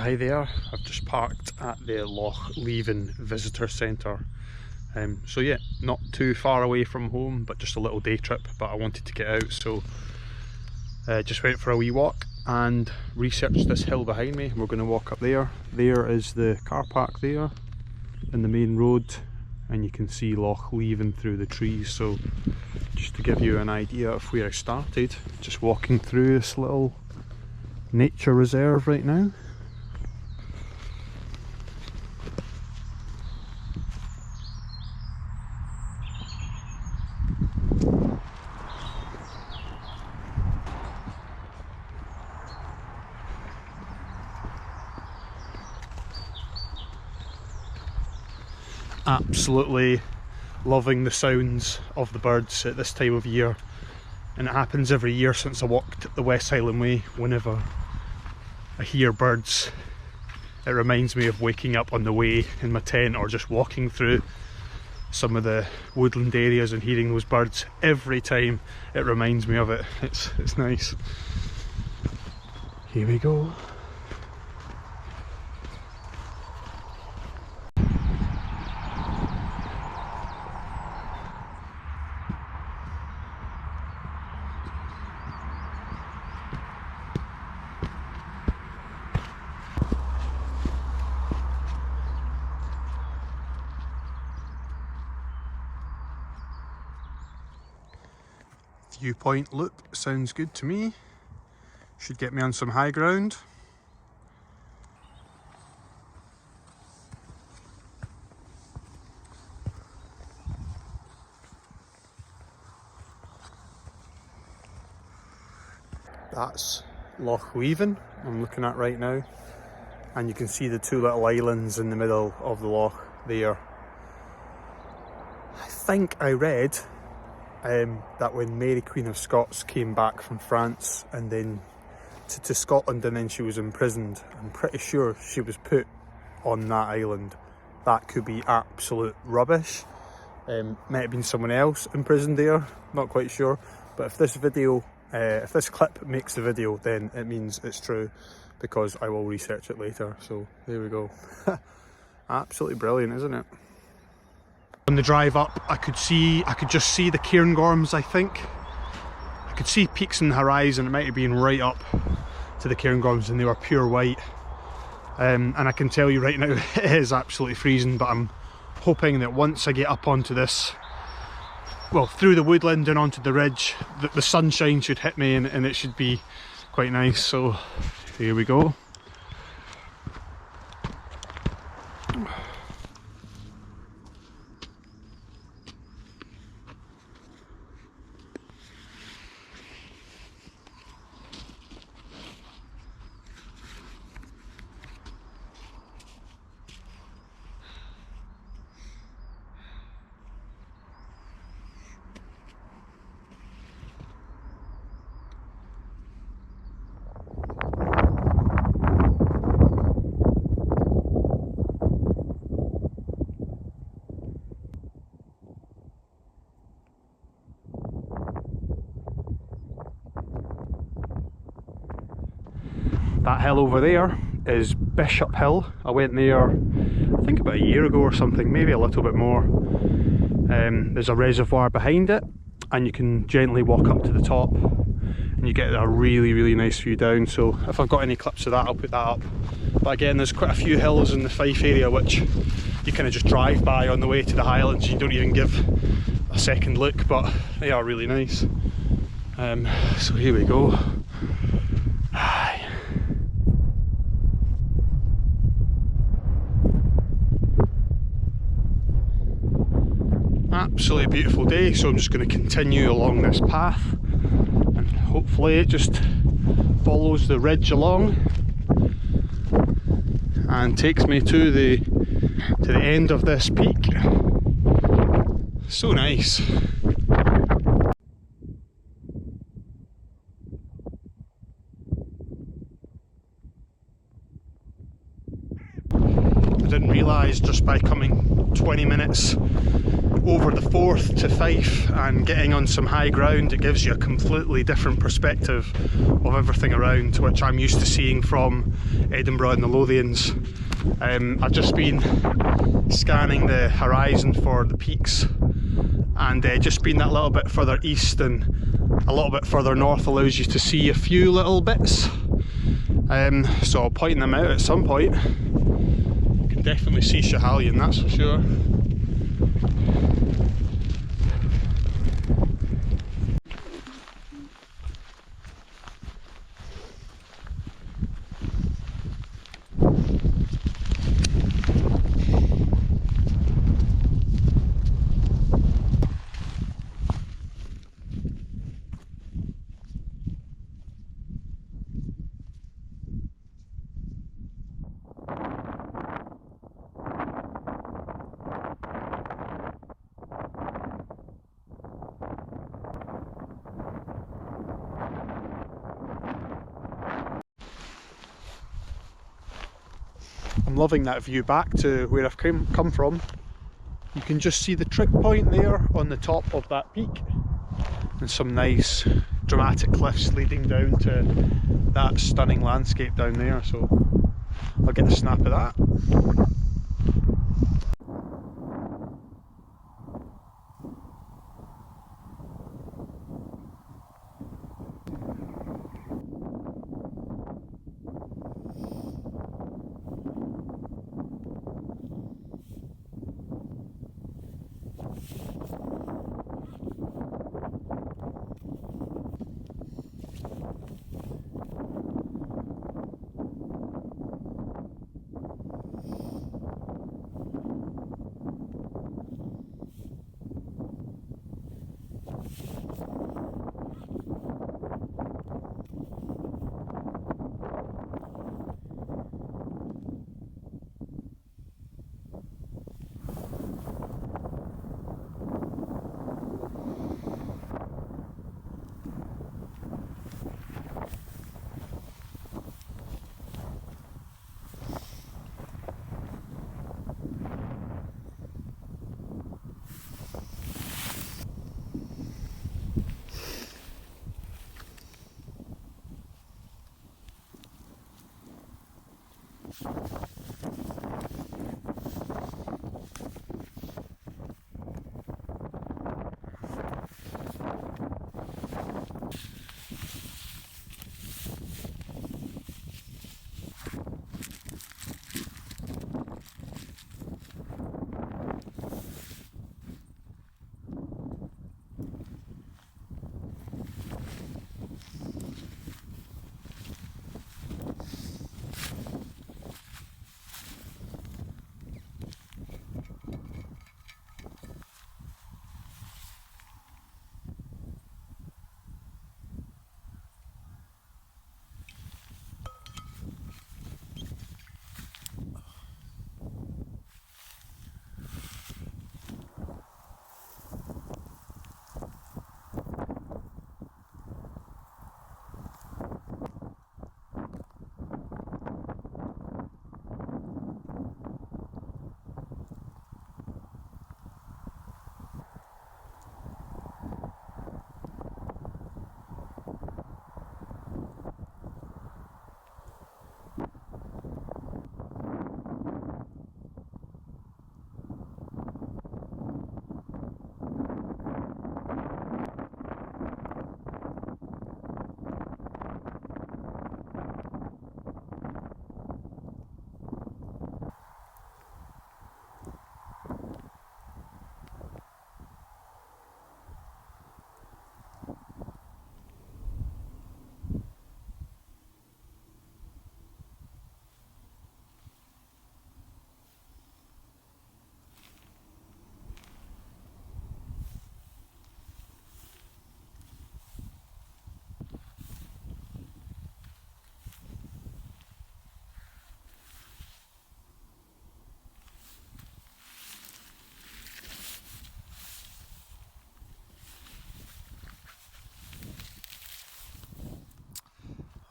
Hi there, I've just parked at the Loch Leven Visitor Centre. So yeah, not too far away from home, but just a little day trip, but I wanted to get out, so just went for a wee walk and researched this hill behind me. We're going to walk up there. There is the car park there in the main road, and you can see Loch Leven through the trees. So just to give you an idea of where I started, just walking through this little nature reserve right now. Absolutely loving the sounds of the birds at this time of year, and it happens every year since I walked the West Highland Way. Whenever I hear birds, it reminds me of waking up on the way in my tent, or just walking through some of the woodland areas and hearing those birds. Every time it reminds me of it. It's nice. Here we go. Viewpoint loop sounds good to me. Should get me on some high ground. That's Loch Leven I'm looking at right now, and you can see the two little islands in the middle of the loch there. I think I read that when Mary Queen of Scots came back from France and then to Scotland, and then she was imprisoned, I'm pretty sure she was put on that island. That could be absolute rubbish. Might have been someone else imprisoned there, not quite sure. But if this video, if this clip makes the video, then it means it's true, because I will research it later. So there we go. Absolutely brilliant, isn't it? On the drive up, I could just see the Cairngorms. I think I could see peaks in the horizon. It might have been right up to the Cairngorms, and they were pure white. And I can tell you right now, it is absolutely freezing, but I'm hoping that once I get up onto this, well, through the woodland and onto the ridge, that the sunshine should hit me, and it should be quite nice. So here we go. That hill over there is Bishop Hill. I went there, I think about a year ago or something, maybe a little bit more. There's a reservoir behind it, and you can gently walk up to the top, and you get a really nice view down. So if I've got any clips of that, I'll put that up. But again, there's quite a few hills in the Fife area which you kind of just drive by on the way to the Highlands. You don't even give a second look, but they are really nice. So here we go. Absolutely beautiful day, so I'm just going to continue along this path, and hopefully it just follows the ridge along and takes me to the end of this peak. So nice. didn't realise just by coming 20 minutes over the Forth to Fife and getting on some high ground, it gives you a completely different perspective of everything around, which I'm used to seeing from Edinburgh and the Lothians. I've just been scanning the horizon for the peaks, and just being that little bit further east and a little bit further north allows you to see a few little bits. So I'll point them out at some point. You can definitely see Schiehallion, that's for sure. I'm loving that view back to where I've come from. You can just see the trig point there on the top of that peak, and some nice dramatic cliffs leading down to that stunning landscape down there, so I'll get a snap of that.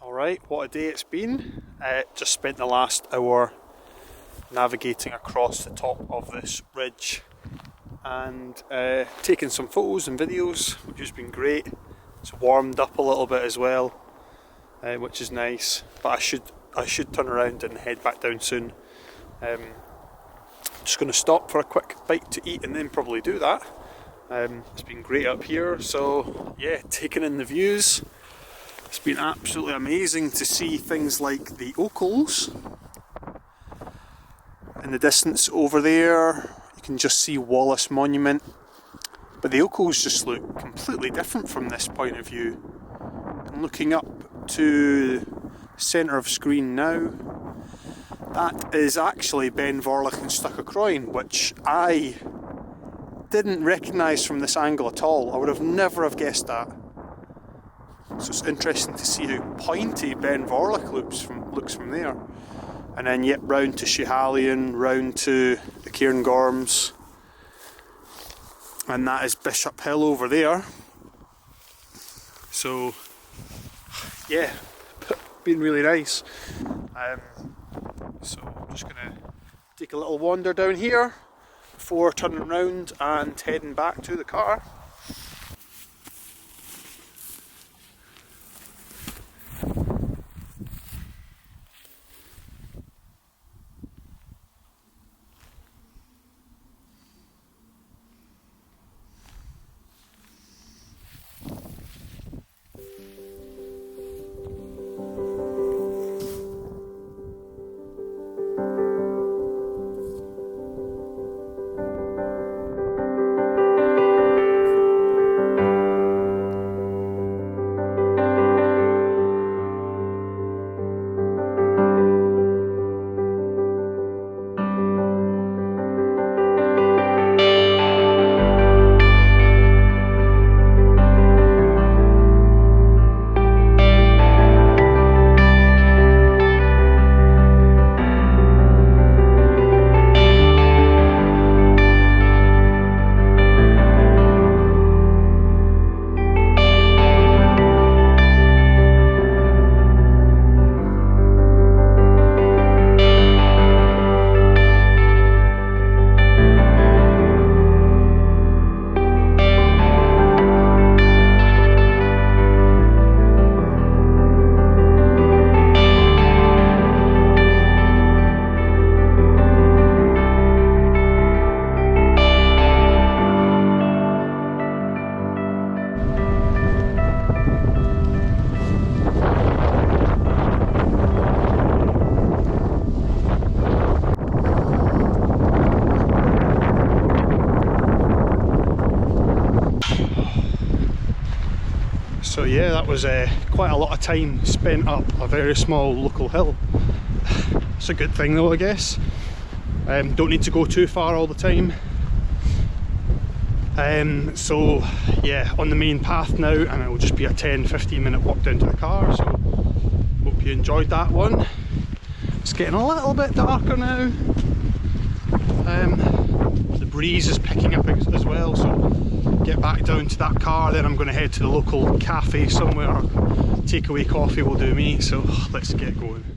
Alright, what a day it's been. Just spent the last hour navigating across the top of this ridge and taking some photos and videos, which has been great. It's warmed up a little bit as well, which is nice, but I should turn around and head back down soon. Just going to stop for a quick bite to eat and then probably do that. It's been great up here, so yeah, taking in the views. It's been absolutely amazing to see things like the Ochils in the distance over there. You can just see Wallace Monument, but the Ochils just look completely different from this point of view. And looking up to the centre of screen now, that is actually Ben Vorlich and Stuckagroin, which I didn't recognise from this angle at all. I would have never have guessed that. So it's interesting to see how pointy Ben Vorlich looks from there. And then yep, round to Schiehallion, round to the Cairngorms. And that is Bishop Hill over there. So yeah, been really nice. So I'm just going to take a little wander down here before turning around and heading back to the car. So yeah, that was quite a lot of time spent up a very small local hill. It's a good thing though, I guess. Don't need to go too far all the time. So yeah, on the main path now, and it will just be a 10-15 minute walk down to the car. So hope you enjoyed that one. It's getting a little bit darker now. The breeze is picking up as well, so get back down to that car, then I'm going to head to the local cafe somewhere. Takeaway coffee will do me, so let's get going.